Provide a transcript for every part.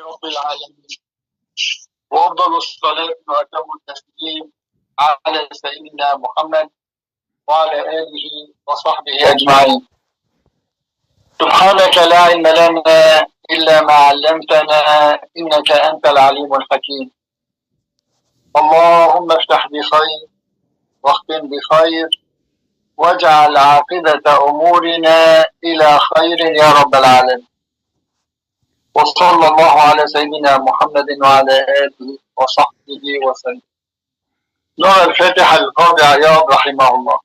رب العالمين، وأفضل الصلاة وأتم التسليم على سيدنا محمد وعلى آله وصحبه أجمعين. سبحانك لا علم لنا إلا ما علمتنا إنك أنت العليم الحكيم. اللهم افتح بخير واختم بخير واجعل عاقبة أمورنا إلى خير يا رب العالمين. وصلى الله على سيدنا محمد وعلى آله وصحبه وسلم. نرى الفاتحة للقاضي عياض رحمه الله.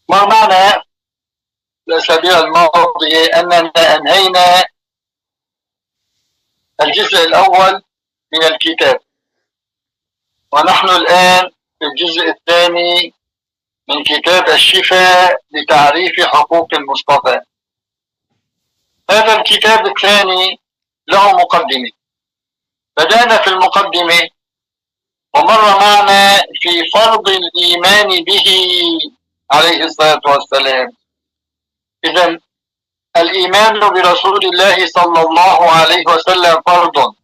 ما معنى الأسابيع الماضية أننا أنهينا الجزء الأول من الكتاب، ونحن الآن في الجزء الثاني من كتاب الشفاء لتعريف حقوق المصطفى. هذا الكتاب الثاني له مقدمة. بدأنا في المقدمة ومر معنا في فرض الإيمان به عليه الصلاة والسلام. إذن الإيمان برسول الله صلى الله عليه وسلم فرض،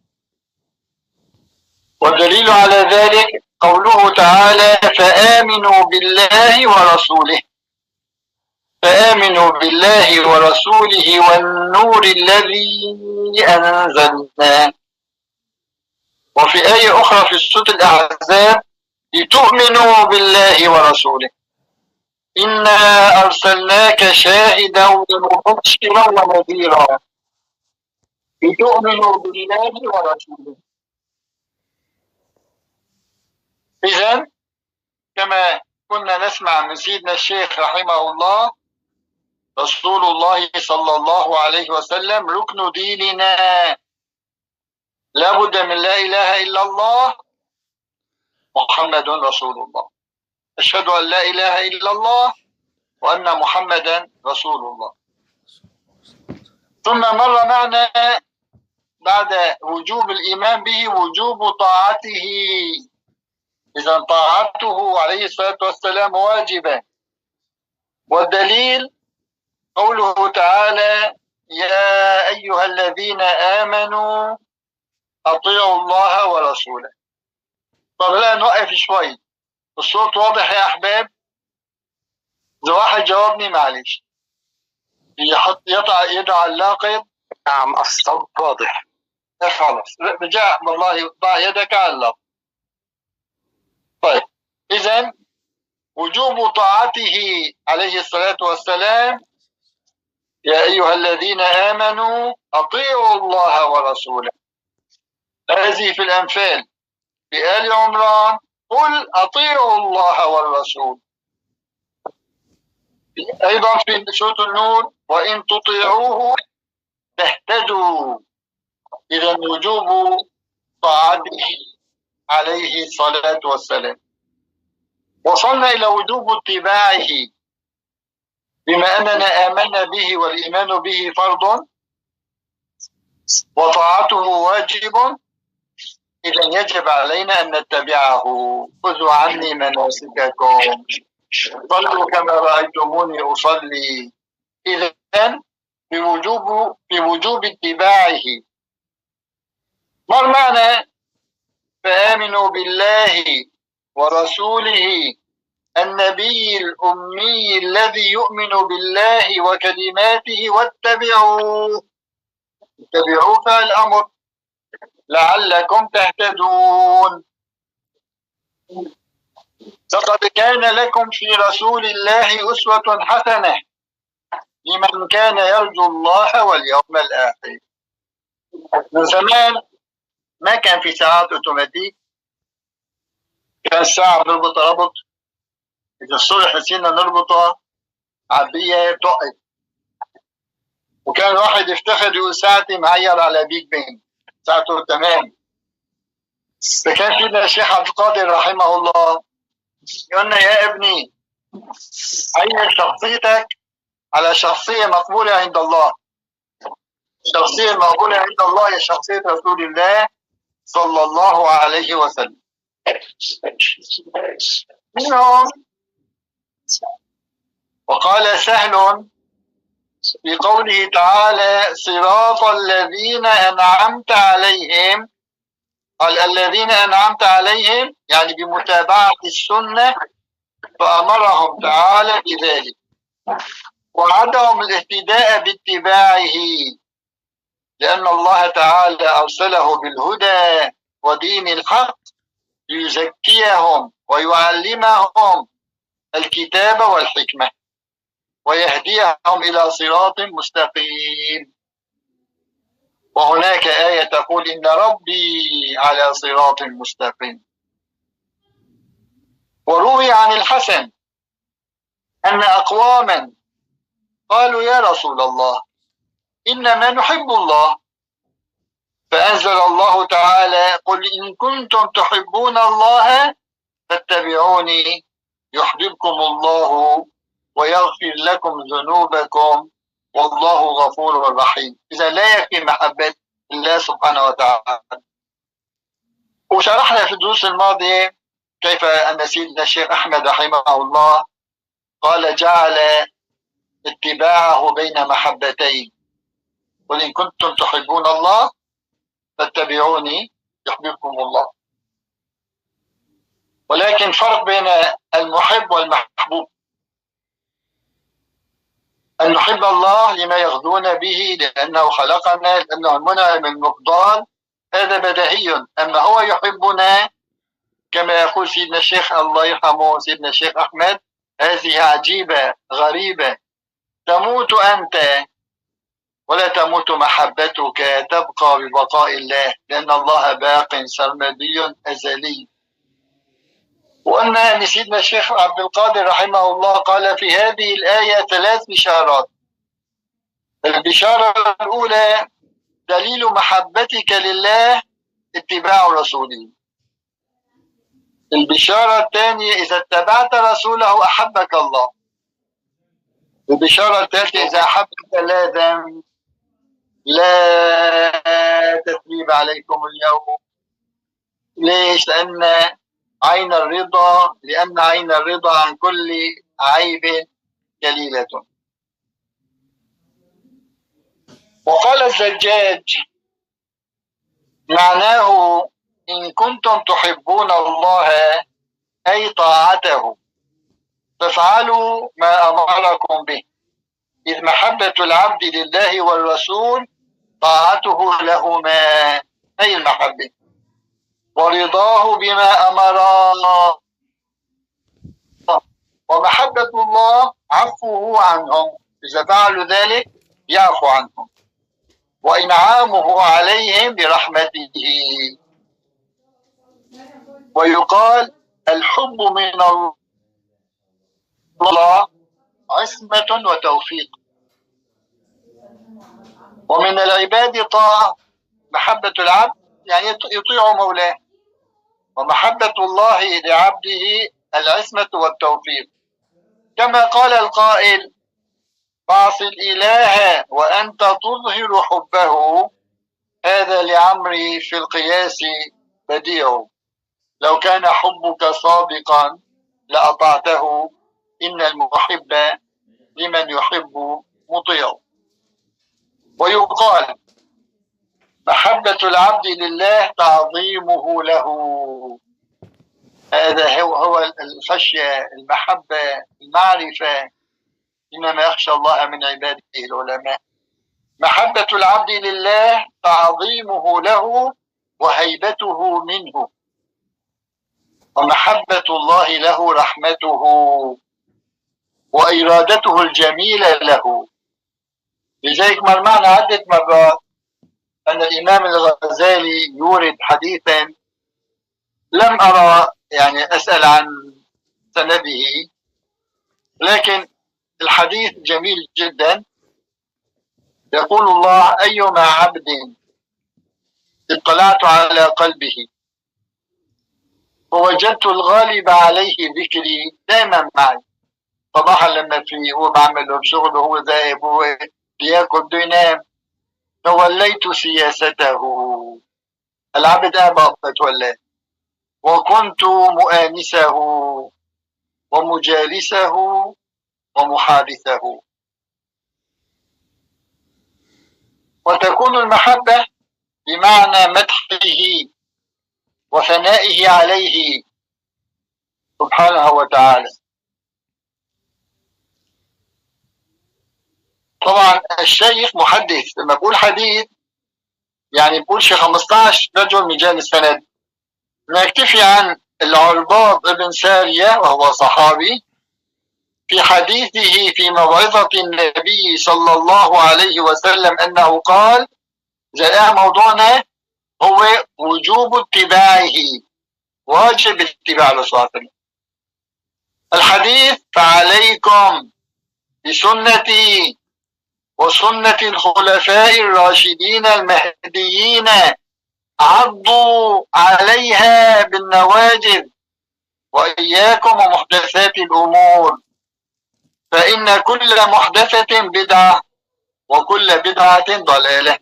والدليل على ذلك قوله تعالى: فآمنوا بالله ورسوله. فآمنوا بالله ورسوله والنور الذي أنزلنا. وفي آية أخرى في سورة الأحزاب: لتؤمنوا بالله ورسوله إنا أرسلناك شاهدا ومبشرا ونذيرا. لتؤمنوا بالله ورسوله. إذن كما كنا نسمع من سيدنا الشيخ رحمه الله: رسول الله صلى الله عليه وسلم ركن ديننا، لا بد من لا إله إلا الله محمد رسول الله. أشهد أن لا إله إلا الله وأن محمدا رسول الله. ثم مر معنا بعد وجوب الإيمان به وجوب طاعته. إذن طاعته عليه الصلاة والسلام واجبة، والدليل قوله تعالى: يا أيها الذين آمنوا أطيعوا الله ورسوله. طب لا نوقف شوي، الصوت واضح يا أحباب؟ إذا واحد جاوبني معلش يضع اللاقط. نعم الصوت واضح. خلاص رجع والله، ضع يدك على اللقط. طيب، إذن وجوب طاعته عليه الصلاة والسلام: يا أيها الذين آمنوا أطيعوا الله ورسوله. هذه في الأنفال. في آل عمران: قل أطيعوا الله والرسول. أيضا في سورة النور: وإن تطيعوه تهتدوا. إذا وجوب طاعته عليه الصلاة والسلام. وصلنا إلى وجوب اتباعه، بما أننا آمنا به والإيمان به فرض وطاعته واجب، إذا يجب علينا أن نتبعه. خذوا عني مناسككم صلوا كما رأيتموني أصلي. إذن بوجوب اتباعه. ما المعنى فآمنوا بالله ورسوله النبي الأمي الذي يؤمن بالله وكلماته واتبعوه؟ اتبعوه فالأمر لعلكم تهتدون. لقد كان لكم في رسول الله أسوة حسنة لمن كان يرجو الله واليوم الآخر. من زمان ما كان في ساعات اوتوماتيك، كان الساعة بنربط ربط، إذا الصبح نسينا نربطها عبية بتقف، وكان واحد يفتخر يقول ساعتي معير على بيج بين، ساعته تمام. فكان فينا الشيخ عبد القادر رحمه الله يقولنا: يا ابني عين شخصيتك على شخصية مقبولة عند الله. الشخصية المقبولة عند الله هي شخصية رسول الله صلى الله عليه وسلم. منهم. وقال سهل في قوله تعالى صراط الذين أنعمت عليهم، قال الذين أنعمت عليهم يعني بمتابعة السنة، فأمرهم تعالى بذلك وعدهم الاهتداء باتباعه، لأن الله تعالى أرسله بالهدى ودين الحق ليزكيهم ويعلمهم الكتاب والحكمة ويهديهم إلى صراط مستقيم. وهناك آية تقول إن ربي على صراط مستقيم. وروي عن الحسن أن أقواما قالوا يا رسول الله إنما نحب الله، فأنزل الله تعالى قل إن كنتم تحبون الله فاتبعوني يحببكم الله ويغفر لكم ذنوبكم والله غفور رحيم. إذا لا يكفي محبة الله سبحانه وتعالى. وشرحنا في الدروس الماضية كيف أن سيدنا الشيخ أحمد رحمه الله قال جعل اتباعه بين محبتين، قل إن كنتم تحبون الله فاتبعوني يحببكم الله. ولكن فرق بين المحب والمحبوب. أن نحب الله لما يغدون به، لأنه خلقنا، لأنه المنعم المفضال، هذا بديهي. أما هو يحبنا كما يقول سيدنا الشيخ الله يرحمه سيدنا الشيخ أحمد، هذه عجيبة غريبة، تموت أنت ولا تموت محبتك، تبقى ببقاء الله، لأن الله باق سرمدي أزلي. وأن سيدنا الشيخ عبد القادر رحمه الله قال في هذه الآية 3 بشارات. البشارة الأولى دليل محبتك لله اتباع رسوله. البشارة الثانية إذا اتبعت رسوله أحبك الله. البشارة الثالثة إذا أحبك لا ذنب، لا تثريب عليكم اليوم. ليش؟ لأن عين الرضا عن كل عيب جليلة. وقال الزجاج معناه إن كنتم تحبون الله أي طاعته فافعلوا ما أمركم به، إذ محبة العبد لله والرسول طاعته لهما أي المحبة، ورضاه بما أمرا، ومحبة الله عفوه عنهم إذا فعلوا ذلك يعفو عنهم، وإنعامه عليهم برحمته. ويقال الحب من الله عصمة وتوفيق، ومن العباد طاعة. محبة العبد يعني يطيع مولاه، ومحبة الله لعبده العصمة والتوفيق. كما قال القائل فاعص الإله وأنت تظهر حبه، هذا لعمري في القياس بديع، لو كان حبك صادقا لأطعته، إن المحب لمن يحب مطيع. ويقال محبة العبد لله تعظيمه له، هذا هو الخشية، المحبة، المعرفة، إنما يخشى الله من عباده العلماء. محبة العبد لله تعظيمه له وهيبته منه، ومحبة الله له رحمته وإرادته الجميلة له. لذلك مرمعنا عدة مرات أن الإمام الغزالي يورد حديثا لم أرى يعني أسأل عن سنده، لكن الحديث جميل جدا. يقول الله أيما عبد اطلعت على قلبه ووجدت الغالب عليه ذكري دائما معي، صباحا لما هو بعمل بشغله، هو ذاهب، هو بياكل بده ينام، توليت سياسته. العبد أبى بتولاه، وكنت مؤانسه ومجالسه ومحادثه. وتكون المحبة بمعنى مدحه وثنائه عليه سبحانه وتعالى. طبعا الشيخ محدث، لما بقول حديث يعني بقول شي 15 رجل من جانب السند. نكتفي عن العرباض بن سارية وهو صحابي في حديثه في موعظة النبي صلى الله عليه وسلم أنه قال: جاء موضوعنا هو وجوب اتباعه، واجب اتباع الرسول صلى الله عليه وسلم. الحديث: فعليكم بسنتي وسنة الخلفاء الراشدين المهديين، عضوا عليها بالنواجذ، وإياكم ومحدثات الأمور، فإن كل محدثة بدعة وكل بدعة ضلالة.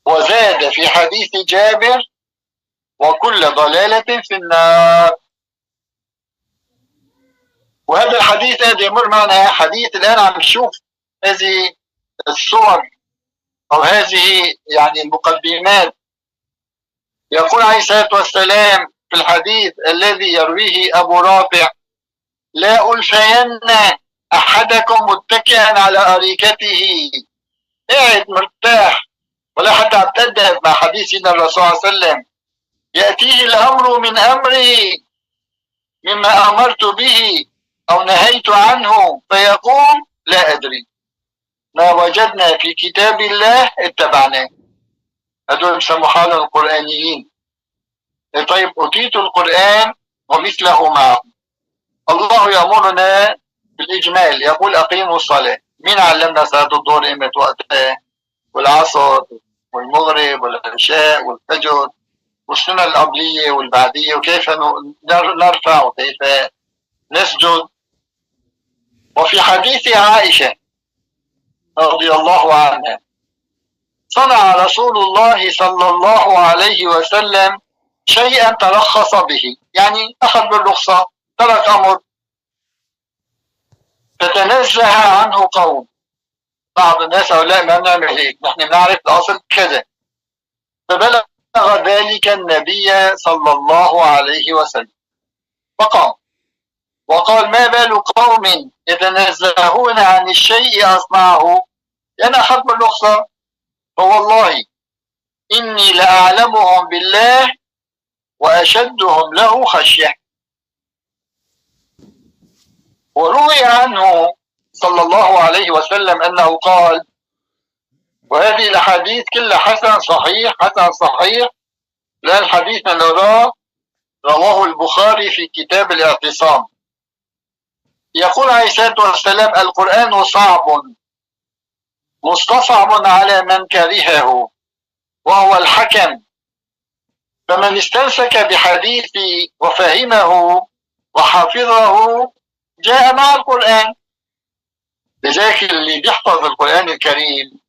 وزاد في حديث جابر: وكل ضلالة في النار. وهذا الحديث هذا يمر معنا حديث. الآن عم نشوف هذه الصور أو هذه يعني المقدمات. يقول عليه الصلاة والسلام في الحديث الذي يرويه أبو رافع: لا ألفين أحدكم متكئا على أريكته، قاعد مرتاح ولا حتى عم تأدب مع حديث سيدنا الرسول صلى الله عليه وسلم، يأتيه الأمر من أمري مما أمرت به أو نهيت عنه فيقول: لا أدري، ما وجدنا في كتاب الله اتبعناه. هذول بسموا حالهم القرآنيين. طيب أوتيت القرآن ومثله معه. الله يأمرنا بالإجمال، يقول: أقيموا الصلاة. مين علمنا صلاة الظهر إمتى وقتها، والعصر والمغرب والعشاء والفجر والسنة القبلية والبعدية، وكيف نرفع وكيف نسجد. وفي حديث عائشة رضي الله عنها: صنع رسول الله صلى الله عليه وسلم شيئا ترخص به، يعني أخذ بالرخصة، ترك أمر فتنزه عنه قوم. بعض الناس قالوا: لا، ما بنعمل هيك، نحن بنعرف الأصل كذا. فبلغ ذلك النبي صلى الله عليه وسلم فقام وقال: ما بال قوم يتنزهون عن الشيء أصنعه، أنا أخذ بالرخصة، فوالله إني لأعلمهم بالله وأشدهم له خشية. وروي عنه صلى الله عليه وسلم أنه قال، وهذه الأحاديث كلها حسن صحيح حسن صحيح، لا الحديث من نراه رواه البخاري في كتاب الاعتصام. يقول عليه الصلاة والسلام: القرآن صعب مستصعب على من كرهه وهو الحكم، فمن استمسك بحديثي وفهمه وحفظه جاء مع القرآن. لذلك اللي بيحفظ القرآن الكريم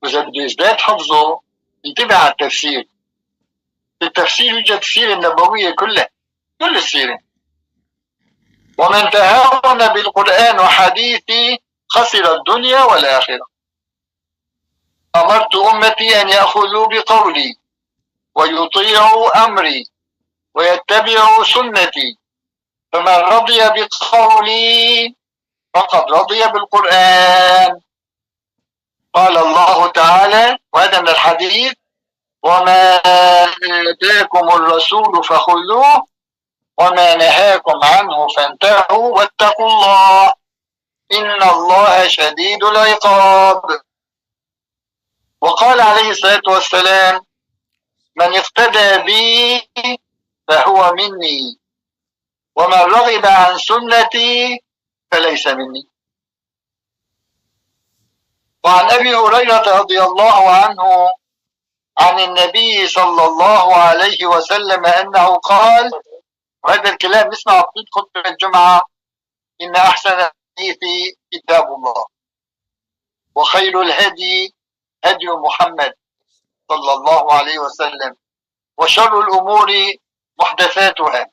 وإذا بده يزداد حفظه ينتبه على التفسير. في التفسير يوجد السيرة النبوية كلها، كل السيرة. ومن تهاون بالقرآن وحديثي خسر الدنيا والآخرة. أمرت أمتي أن يأخذوا بقولي ويطيعوا أمري ويتبعوا سنتي، فمن رضي بقولي فقد رضي بالقرآن. قال الله تعالى، وهذا من الحديث: وما آتاكم الرسول فخذوه وما نهاكم عنه فانتهوا واتقوا الله إن الله شديد العقاب. وقال عليه الصلاة والسلام: من اقتدى بي فهو مني ومن رغب عن سنتي فليس مني. وعن أبي هريرة رضي الله عنه عن النبي صلى الله عليه وسلم أنه قال، وهذا الكلام نسمعه في خطبة الجمعة: إن أحسن الحديث كتاب الله وخير الهدي هدي محمد صلى الله عليه وسلم وشر الأمور محدثاتها.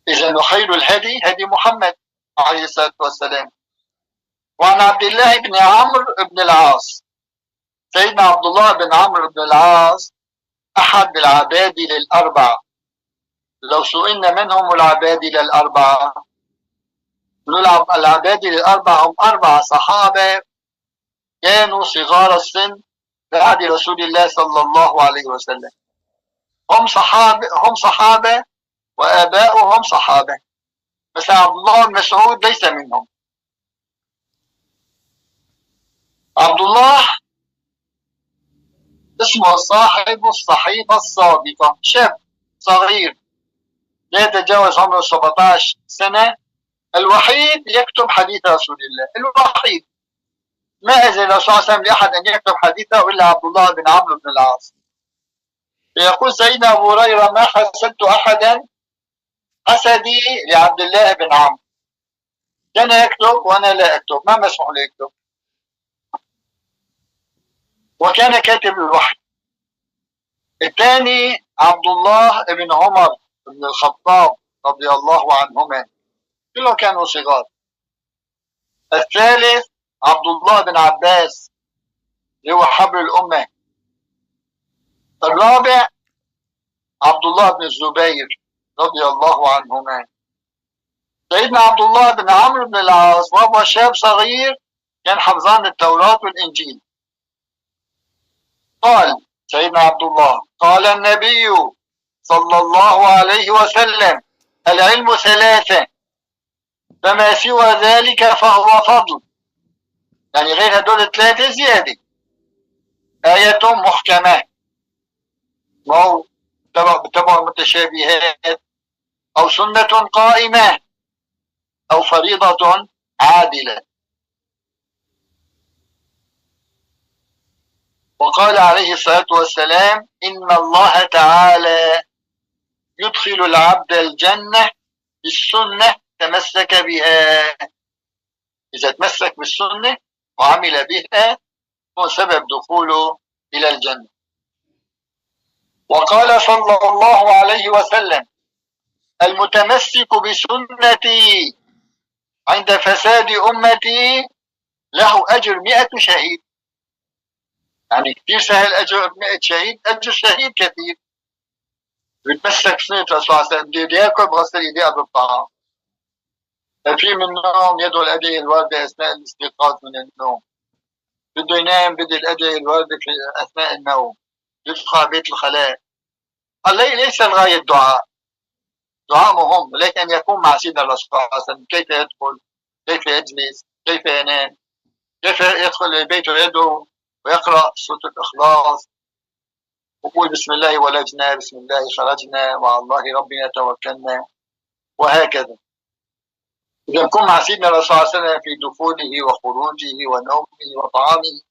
إذا خير الهدي هدي محمد عليه الصلاة والسلام. وعن عبد الله بن عمرو بن العاص، سيدنا عبد الله بن عمرو بن العاص أحد العبادلة الأربعة. لو سئلنا من هم العبادلة الأربعة، العبادلة الأربعة هم 4 صحابة كانوا صغار السن في عهد رسول الله صلى الله عليه وسلم. هم صحابة وآباؤهم صحابة. مثلا عبد الله بن مسعود ليس منهم. عبد الله اسمه صاحب الصحيفة الصادقة، شاب صغير لا يتجاوز عمره 17 سنة، الوحيد يكتب حديث رسول الله، الوحيد. ما أذن الرسول صلى الله عليه وسلم لأحد أن يكتب حديثه إلا عبد الله بن عمرو بن العاص. يقول سيدنا أبو هريرة: ما حسدت أحدا حسدي لعبد الله بن عمرو، كان يكتب وأنا لا أكتب، ما مسموح لي يكتب، وكان كاتب الوحي. الثاني عبد الله بن عمر بن الخطاب رضي الله عنهما، كلهم كانوا صغار. الثالث عبد الله بن عباس اللي هو حبر الأمة. الرابع عبد الله بن الزبير رضي الله عنهما. سيدنا عبد الله بن عمرو بن العاص وهو شاب صغير كان حفظان التوراة والإنجيل. قال سيدنا عبد الله: قال النبي صلى الله عليه وسلم: العلم 3، فما سوى ذلك فهو فضل. يعني غير هدول 3 زيادة. آية محكمة، أو تبع المتشابهات، أو سنة قائمة، أو فريضة عادلة. وقال عليه الصلاة والسلام: إن الله تعالى يدخل العبد الجنة بالسنة تمسك بها. إذا تمسك بالسنة وعمل بها هو سبب دخوله إلى الجنة. وقال صلى الله عليه وسلم: المتمسك بسنتي عند فساد أمتي له أجر 100 شهيد. يعني كثير سهل أجر 100 شهيد، أجر شهيد كثير. بيتمسك بسنة الرسول صلى الله عليه وسلم، بده ياكل بغسل ايديه قبل الطعام. في منهم يدعو الأدعية الواردة أثناء الاستيقاظ من النوم، بده ينام بده الأدعية الواردة في أثناء النوم، يدخل بيت الخلاء. ليس الغاية الدعاء، دعاء مهم، ولكن أن يكون مع سيدنا الرسول صلى الله عليه وسلم. كيف يدخل، كيف يجلس، كيف ينام، كيف يدخل البيت ويدعو ويقرأ سورة الإخلاص، ويقول بسم الله ولجنا بسم الله خرجنا وعلى الله ربنا توكلنا، وهكذا. إذا نكون مع سيدنا الرسول صلى الله عليه وسلم في دخوله وخروجه ونومه وطعامه.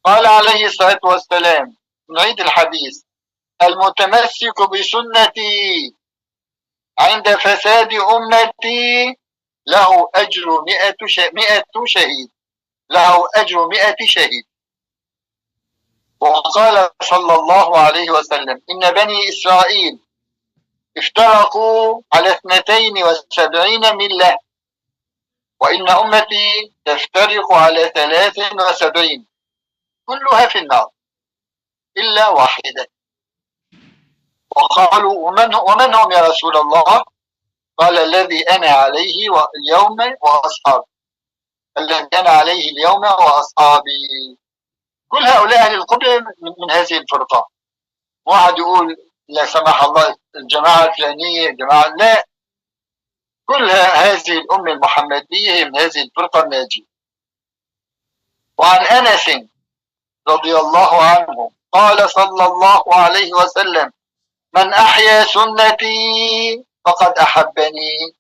قال عليه الصلاة والسلام، نعيد الحديث: المتمسك بسنتي عند فساد أمتي له أجر 100 شهيد، له أجر 100 شهيد. وقال صلى الله عليه وسلم: إن بني إسرائيل افترقوا على 72 ملة، وإن أمتي تفترق على 73 كلها في النار إلا واحدة. وقالوا: ومن هم يا رسول الله؟ قال: الذي أنا عليه اليوم وأصحابي، الذي أنا عليه اليوم وأصحابي. كل هؤلاء أهل القبلة من هذه الفرقة. واحد يقول لا سمح الله الجماعة الفلانية، الجماعة لا، كل هذه الأمة المحمدية من هذه الفرقة الناجية. وعن أنس رضي الله عنه قال صلى الله عليه وسلم: من أحيا سنتي فقد أحبني،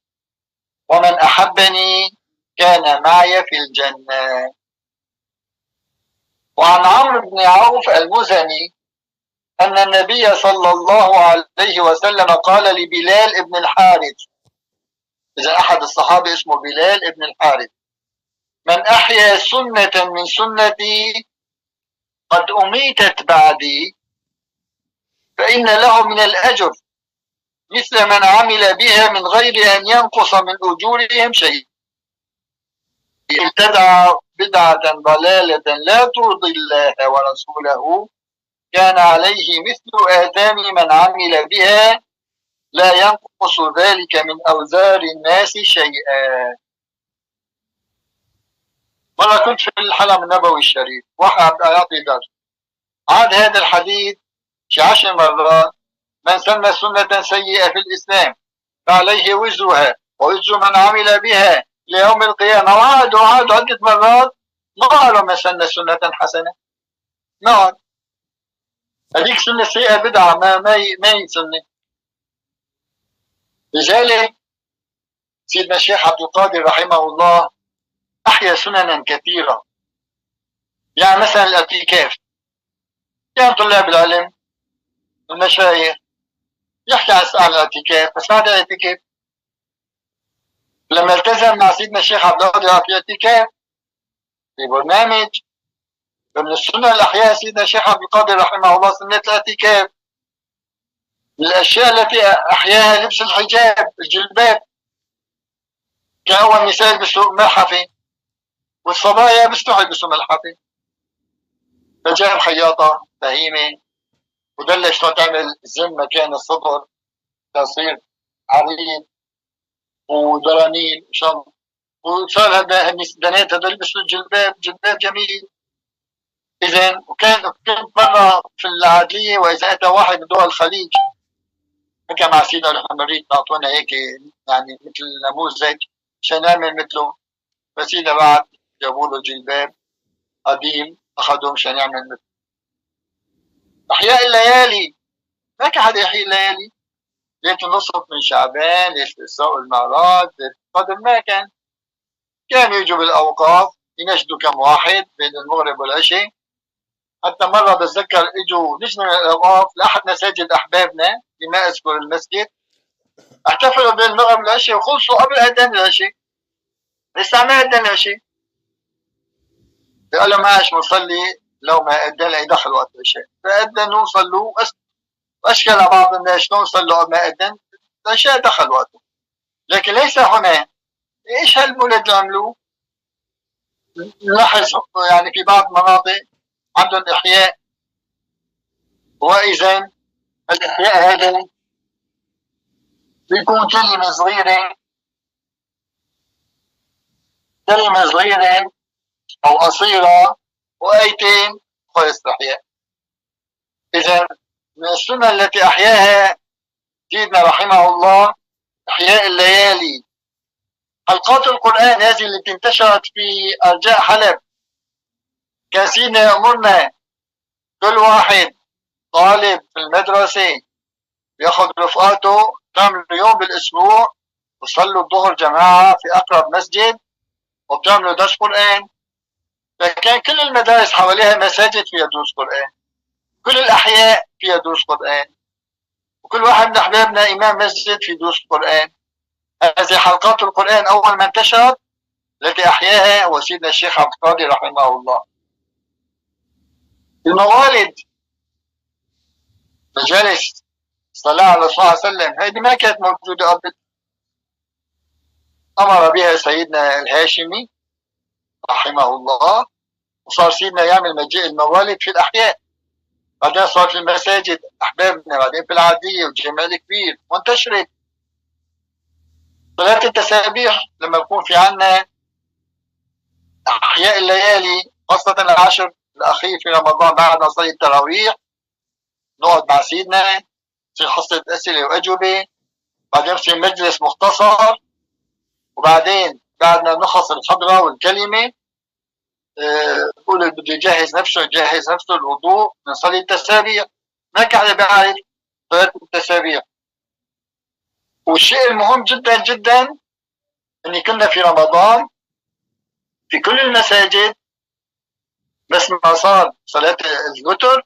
ومن أحبني كان معي في الجنة. وعن عمرو بن عوف المزني أن النبي صلى الله عليه وسلم قال لبلال بن الحارث، إذا أحد الصحابة اسمه بلال بن الحارث: من أحيا سنة من سنتي قد أميتت بعدي فإن له من الأجر مثل من عمل بها من غير أن ينقص من أجورهم شيء. ابتدع بدعة ضلالة لا ترضي الله ورسوله كان عليه مثل آثام من عمل بها لا ينقص ذلك من أوزار الناس شيئا. مرة كنت في الحرم النبوي الشريف، واحد يعطي درس، عاد هذا الحديث شي 10 مرات: من سن سنة سيئة في الإسلام فعليه وزرها ووزر من عمل بها ليوم القيامة. وعاد عدة مرات، ما قالوا من سن سنة حسنة، ما عاد. هذيك سنة سيئة بدعة، ما يسنة. لذلك سيدنا الشيخ عبد القادر رحمه الله أحيا سننا كثيرة. يعني مثلا الاعتكاف، كان طلاب العلم المشايخ يحكي عن الاعتكاف، بس هذا اعتكاف. لما التزم مع سيدنا الشيخ عبد القادر في اعتكاف في برنامج من السنة الأحياء، سيدنا الشيخ عبد القادر رحمه الله سنة الاعتكاف. من الأشياء التي أحياها لبس الحجاب، الجلباب. كان أول مثال بيلبسوا ملحفة، والصبايا بيستحوا يلبسوا ملحفة. فجاب خياطة فهيمة ودلش تعمل زم مكان الصدر تصير عريض ودرانيل شنط، وصار البنات هذول يلبسوا جلباب جميل. إذا كنت مرة في العدلية، وإذا أتى واحد من دول الخليج حكى مع سيدنا الحمريت أعطونا هيك يعني مثل نموذج عشان نعمل مثله، فسيدنا بعد جابوا له جلباب قديم أخذوه مشان يعمل مثله. أحياء الليالي، ما كان حدا يحيي الليالي. ليلة النصف من شعبان، ليلة الإسراء والمعراج، ليلة القدر، ما كانوا يجوا بالأوقاف ينشدوا كم واحد بين المغرب والعشاء. حتى مرة بتذكر اجوا لجنة من الأوقاف لأحد مساجد أحبابنا لما أذكر المسجد، احتفلوا بين المغرب والعشاء وخلصوا قبل أذان العشاء، لسه ما أذان العشاء. قالوا معاش نصلي لو ما أذن يدخل وقت العشاء، فأذنوا وصلوا وأشكل بعض الناس شلون صلوا ما أذن العشاء دخل وقته. لكن ليس هنا. إيش هالمولد اللي عملوه؟ نلاحظ يعني في بعض المناطق عندهم إحياء، وإذا الإحياء هذا بيكون كلمة صغيرة أو قصيرة وآيتين خلص الإحياء. إذا من السنة التي أحياها سيدنا رحمه الله إحياء الليالي. حلقات القرآن هذه التي انتشرت في أرجاء حلب، كان سيدنا يأمرنا كل واحد طالب في المدرسة ياخذ رفقاته تعملوا يوم بالأسبوع وصلوا الظهر جماعة في أقرب مسجد وبتعملوا درس قرآن. فكان كل المدارس حواليها مساجد فيها دروس قرآن، كل الأحياء فيها دروس قرآن، وكل واحد من أحبابنا إمام مسجد في دروس قرآن. هذه حلقات القرآن أول ما انتشرت التي أحياها هو سيدنا الشيخ عبد القادر رحمه الله. الموالد، مجالس الصلاة على الرسول صلى الله عليه وسلم، هذه ما كانت موجودة قبل. أمر بها سيدنا الهاشمي رحمه الله، وصار سيدنا يعمل الموالد في الأحياء، بعدين صار في المساجد أحبابنا، بعدين في العادية والجامع الكبير وانتشرت. صلاة التسابيح لما يكون في عنا أحياء الليالي، خاصة العشر الأخير في رمضان بعد ما نصلي التراويح نقعد مع سيدنا في حصة أسئلة وأجوبة، بعدين في مجلس مختصر، وبعدين بعد ما نخلص الحضرة والكلمة بقول اللي بده يجهز نفسه الوضوء، نصلي التسابيح. ما كان حدا بيعرف صلاة التسابيح. والشيء المهم جدا جدا اني كنا في رمضان في كل المساجد بس ما صار صلاة الوتر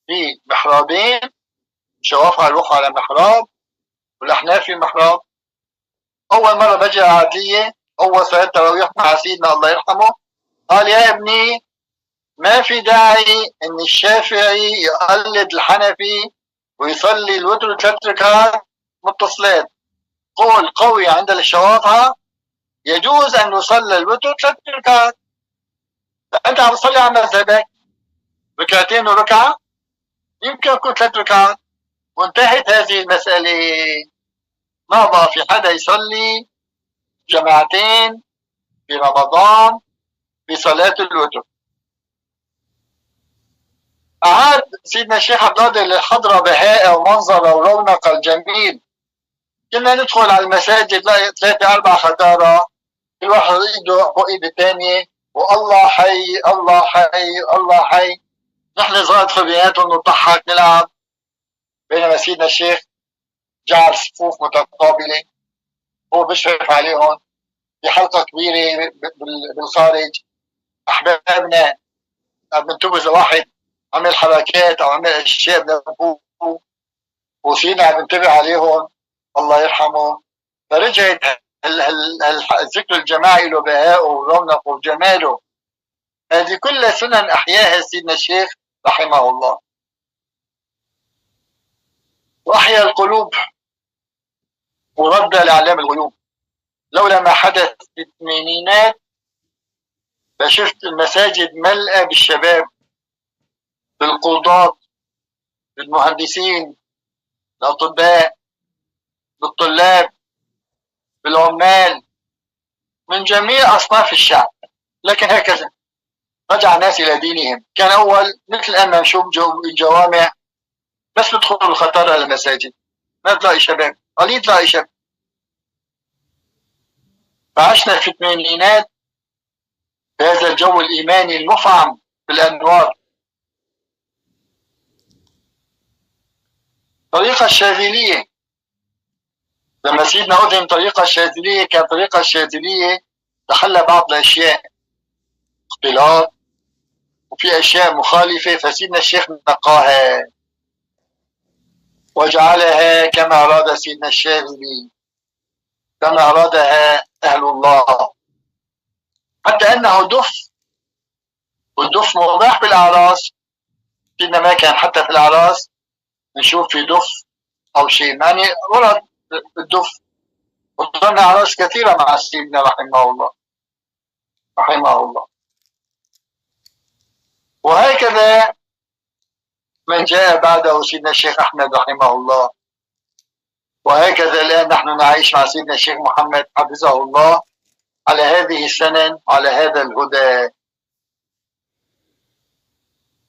في محرابين، شوافها يروحوا على محراب والأحناف في محراب. أول مرة بجي عادية أول صلاة تراويح مع سيدنا الله يرحمه قال يا ابني ما في داعي ان الشافعي يقلد الحنفي ويصلي الوتر 3 ركعات متصلات، قول قوي عند الشوافعة يجوز أن يصلي الوتر 3 ركعات. فأنت عم تصلي على مذهبك ركعتين وركعة، يمكن يكون 3 ركعات، وانتهت هذه المسألة. ما بقى في حدا يصلي جماعتين في رمضان بصلاة الوتر. أعاد سيدنا الشيخ عبد القادر للحضرة بهاء ومنظر ورونق الجميل. كنا ندخل على المساجد نلاقي 3 4 ختارة، كل واحد ايده فوق ايد الثانية، والله حي الله حي الله حي. نحن صغار ندخل بيناتهم نضحك نلعب، بينما سيدنا الشيخ جعل صفوف متقابلة، هو بيشرف عليهم في حلقة كبيرة بالخارج. أحبابنا بنتبه إذا واحد عمل حركات أو عمل أشياء بنفوه، وسيدنا عم بنتبه عليهم الله يرحمه. فرجعت الذكر الجماعي له بهاءه ورونقه وجماله. هذه كلها سنن أحياها سيدنا الشيخ رحمه الله. وأحيا القلوب ورد لأعلام الغيوب. لولا ما حدث في الثمانينات فشفت المساجد ملأة بالشباب، بالقضاة، بالمهندسين، بالأطباء، بالطلاب، بالعمال، من جميع أصناف الشعب. لكن هكذا رجع الناس إلى دينهم. كان أول مثل الآن نشوف الجوامع بس بدخلوا الخطارة على المساجد ما تلاقي شباب، قليل تلاقي شباب. فعشنا في الثمانينات بهذا الجو الإيماني المفعم بالأنوار. طريقة الشاذلية، لما سيدنا أذن طريقة الشاذلية كان طريقة الشاذلية تحلى بعض الأشياء اختلاط وفي أشياء مخالفة، فسيدنا الشيخ نقاها وجعلها كما أراد سيدنا الشاذلي، كما أرادها أهل الله. حتى أنه دف، والدف مباح بالأعراس. سيدنا ما كان حتى في الأعراس نشوف في دف أو شيء، يعني ورد الدف. وضمن أعراس كثيرة مع سيدنا رحمه الله رحمه الله. وهكذا من جاء بعده سيدنا الشيخ أحمد رحمه الله. وهكذا الآن نحن نعيش مع سيدنا الشيخ محمد حفظه الله على هذه السنن على هذا الهدى.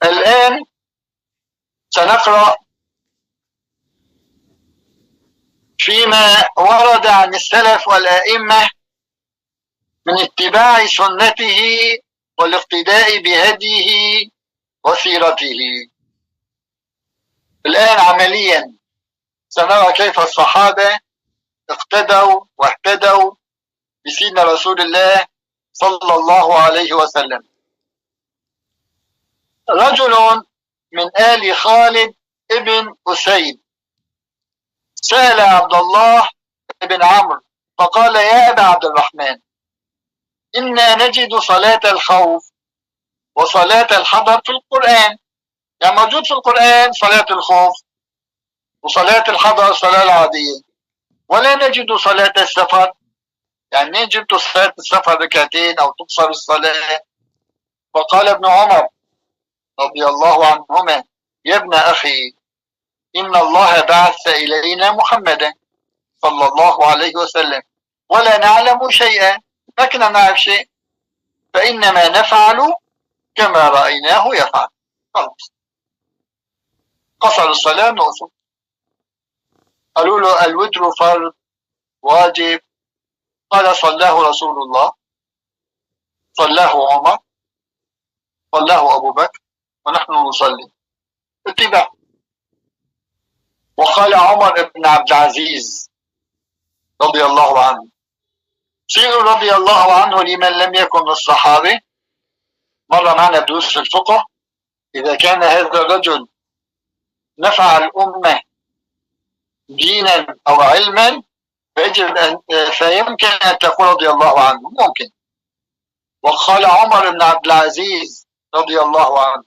الآن سنقرأ فيما ورد عن السلف والأئمة من اتباع سنته والاقتداء بهديه وسيرته. الآن عمليا سنرى كيف الصحابة اقتدوا واهتدوا بسيدنا رسول الله صلى الله عليه وسلم. رجل من آل خالد ابن أسيد سأل عبد الله بن عمرو فقال: يا أبا عبد الرحمن، إنا نجد صلاة الخوف وصلاة الحضر في القرآن، يعني موجود في القرآن صلاة الخوف وصلاة الحضر صلاة العادية، ولا نجد صلاة السفر، يعني نجد صلاة السفر ركعتين أو تقصر الصلاة. فقال ابن عمر رضي الله عنهما: يا ابن أخي، إن الله بعث إلينا محمدا صلى الله عليه وسلم ولا نعلم شيئا، ما كنا نعرف شيء، فإنما نفعل كما رأيناه يفعل. خلاص، قصر الصلاة نقصر. قالوا له: الوتر فرض واجب. قال: صلاه رسول الله، صلاه عمر، صلاه أبو بكر، ونحن نصلي اتباع. وقال عمر بن عبد العزيز رضي الله عنه: سير رضي الله عنه لمن لم يكن من الصحابة. مر معنا دروس في الفقه، إذا كان هذا الرجل نفع الأمة دينا أو علما فيمكن أن تقول رضي الله عنه، ممكن. وقال عمر بن عبد العزيز رضي الله عنه،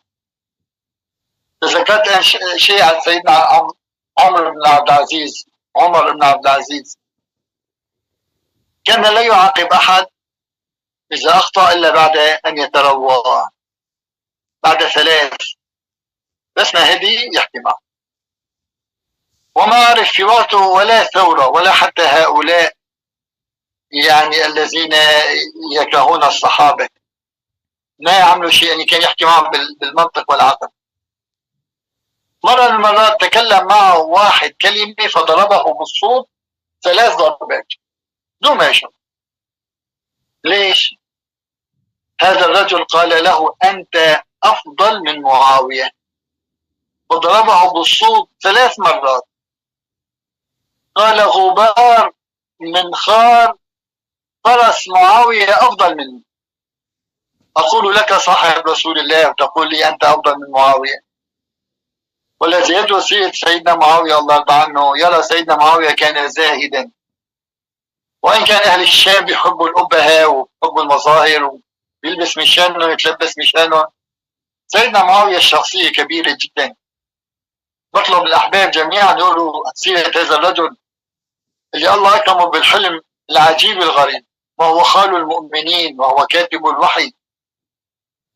تذكرت شيء عن سيدنا عمر عمر بن عبد العزيز كان لا يعاقب أحد إذا أخطأ إلا بعد أن يتروى، بعد 3 بس ما هدي يحكي معه. وما أعرف في وقته ولا ثورة ولا حتى هؤلاء يعني الذين يكرهون الصحابة ما يعملوا شيء، يعني كان يحكي معهم بالمنطق والعقل. مرة من المرات تكلم معه واحد كلمة فضربه بالصوت 3 ضربات دون ما يشعر. ليش؟ هذا الرجل قال له أنت أفضل من معاوية، وضربه بالصوت 3 مرات. قال غبار من خار فرس معاوية أفضل مني. أقول لك صاحب رسول الله وتقول لي أنت أفضل من معاوية. والذي يدرس سيرة سيدنا معاوية الله يرضى عنه يرى سيدنا معاوية كان زاهدا، وإن كان أهل الشام بيحبوا الأبهة وبيحبوا المظاهر وبيلبس مشانه ويتلبس مشانه، سيدنا معاوية الشخصية كبيرة جدا. بطلب الأحباب جميعا يقولوا سيرة هذا الرجل اللي الله أكرمه بالحلم العجيب الغريب، وهو خال المؤمنين وهو كاتب الوحي.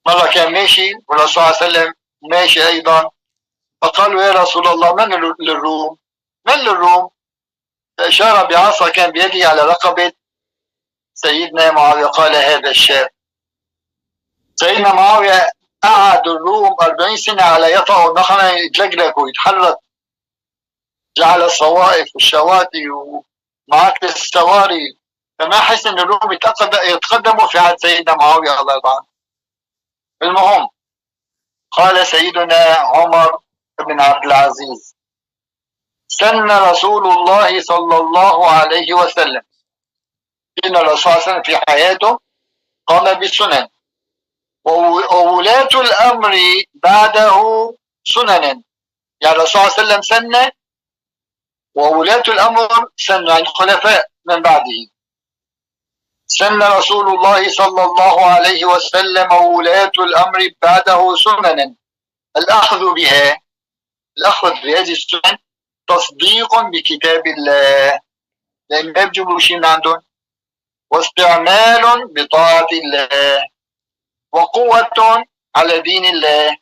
مرة كان ماشي والرسول صلى الله عليه وسلم ماشي أيضا، فقالوا يا رسول الله من للروم؟ من للروم؟ فأشار بعصا كان بيده على رقبة سيدنا معاوية قال هذا الشاب. سيدنا معاوية قعد الروم 40 سنة على يطأ النخلة يتلجلج ويتحرك، جعل الصوائف والشواتي ومعاكس السواري، فما حس ان الروم يتقدموا في عهد سيدنا معاوية الله يرضى عنه. المهم قال سيدنا عمر بن عبد العزيز سن رسول الله صلى الله عليه وسلم، إن الرسول صلى الله عليه وسلم في حياته قام بالسنن، وولاة الأمر بعده سننا. يعني الرسول صلى الله عليه وسلم سن وولاة الأمر سن، يعني الخلفاء من بعده. سن رسول الله صلى الله عليه وسلم وولاة الأمر بعده سننا الأخذ بها، الأخذ بهذه السنن تصديق بكتاب الله لأن ما بيجيبوا شيء من عندهم، واستعمال بطاعة الله، وقوة على دين الله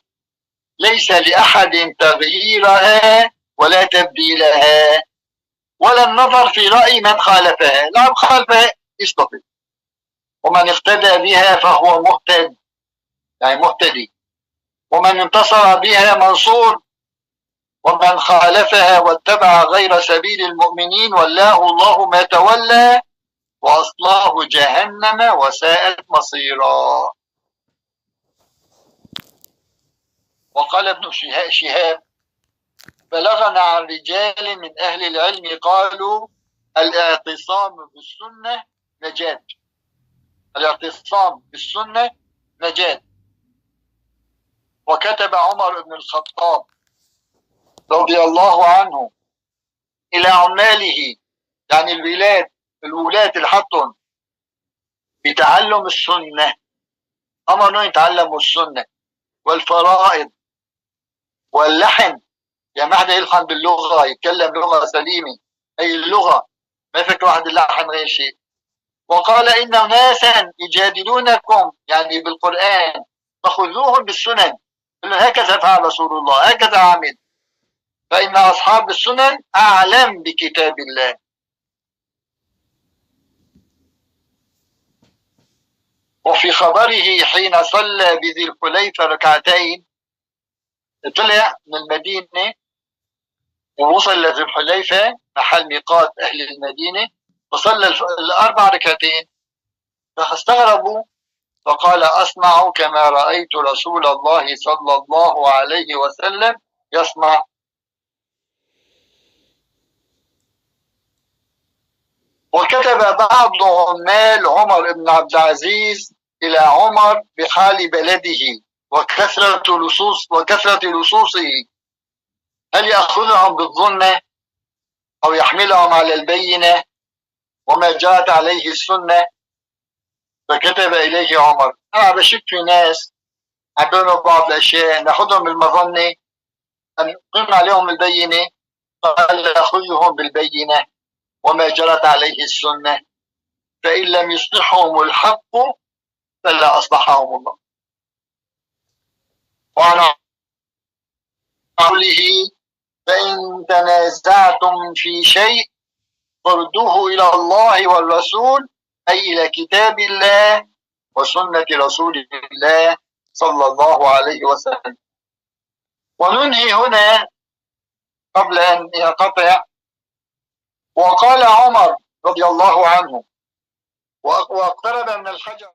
ليس لأحد تغييرها ولا تبديلها ولا النظر في رأي من خالفها. لا خالفها يستطيع، ومن اقتدى بها فهو مهتد يعني مهتدي، ومن انتصر بها منصور، ومن خالفها واتبع غير سبيل المؤمنين ولاه الله ما تولى وأصلاه جهنم وساءت مصيرا. وقال ابن شهاب بلغنا عن رجال من أهل العلم قالوا الاعتصام بالسنة نجاة، الاعتصام بالسنة نجاة. وكتب عمر بن الخطاب رضي الله عنه إلى عماله يعني الولاة اللي حطهم بتعلم السنة، أمروا يتعلموا السنة والفرائض واللحن، يعني ما حدا يلحن باللغة يتكلم لغة سليمة، أي اللغة ما فيك واحد اللحن غير شيء. وقال إن ناسا يجادلونكم يعني بالقرآن فخذوهم بالسنن، هكذا فعل رسول الله هكذا عمل، فإن أصحاب السنن أعلم بكتاب الله. وفي خبره حين صلى بذي الحليفة ركعتين، طلع من المدينة ووصل لذي الحليفة محل ميقات أهل المدينة وصلى 4 ركعتين، فاستغربوا فقال أصنع كما رأيت رسول الله صلى الله عليه وسلم يصنع. وكتب بعض عمال عمر بن عبد العزيز إلى عمر بحال بلده وكثرة لصوصه، هل يأخذهم بالظنة أو يحملهم على البينة وما جاءت عليه السنة؟ فكتب إليه عمر أنا بشك في ناس عبروا بعض الأشياء نأخذهم بالمظنة أن نقيم عليهم البينة، قال خذهم بالبينة وما جرت عليه السنة، فإن لم يصلحهم الحق فلا أصلحهم الله. وعن قوله فإن تنازعتم في شيء فردوه إلى الله والرسول، أي إلى كتاب الله وسنة رسول الله صلى الله عليه وسلم. وننهي هنا قبل أن ينقطع. وقال عمر رضي الله عنه واقترب من الحجر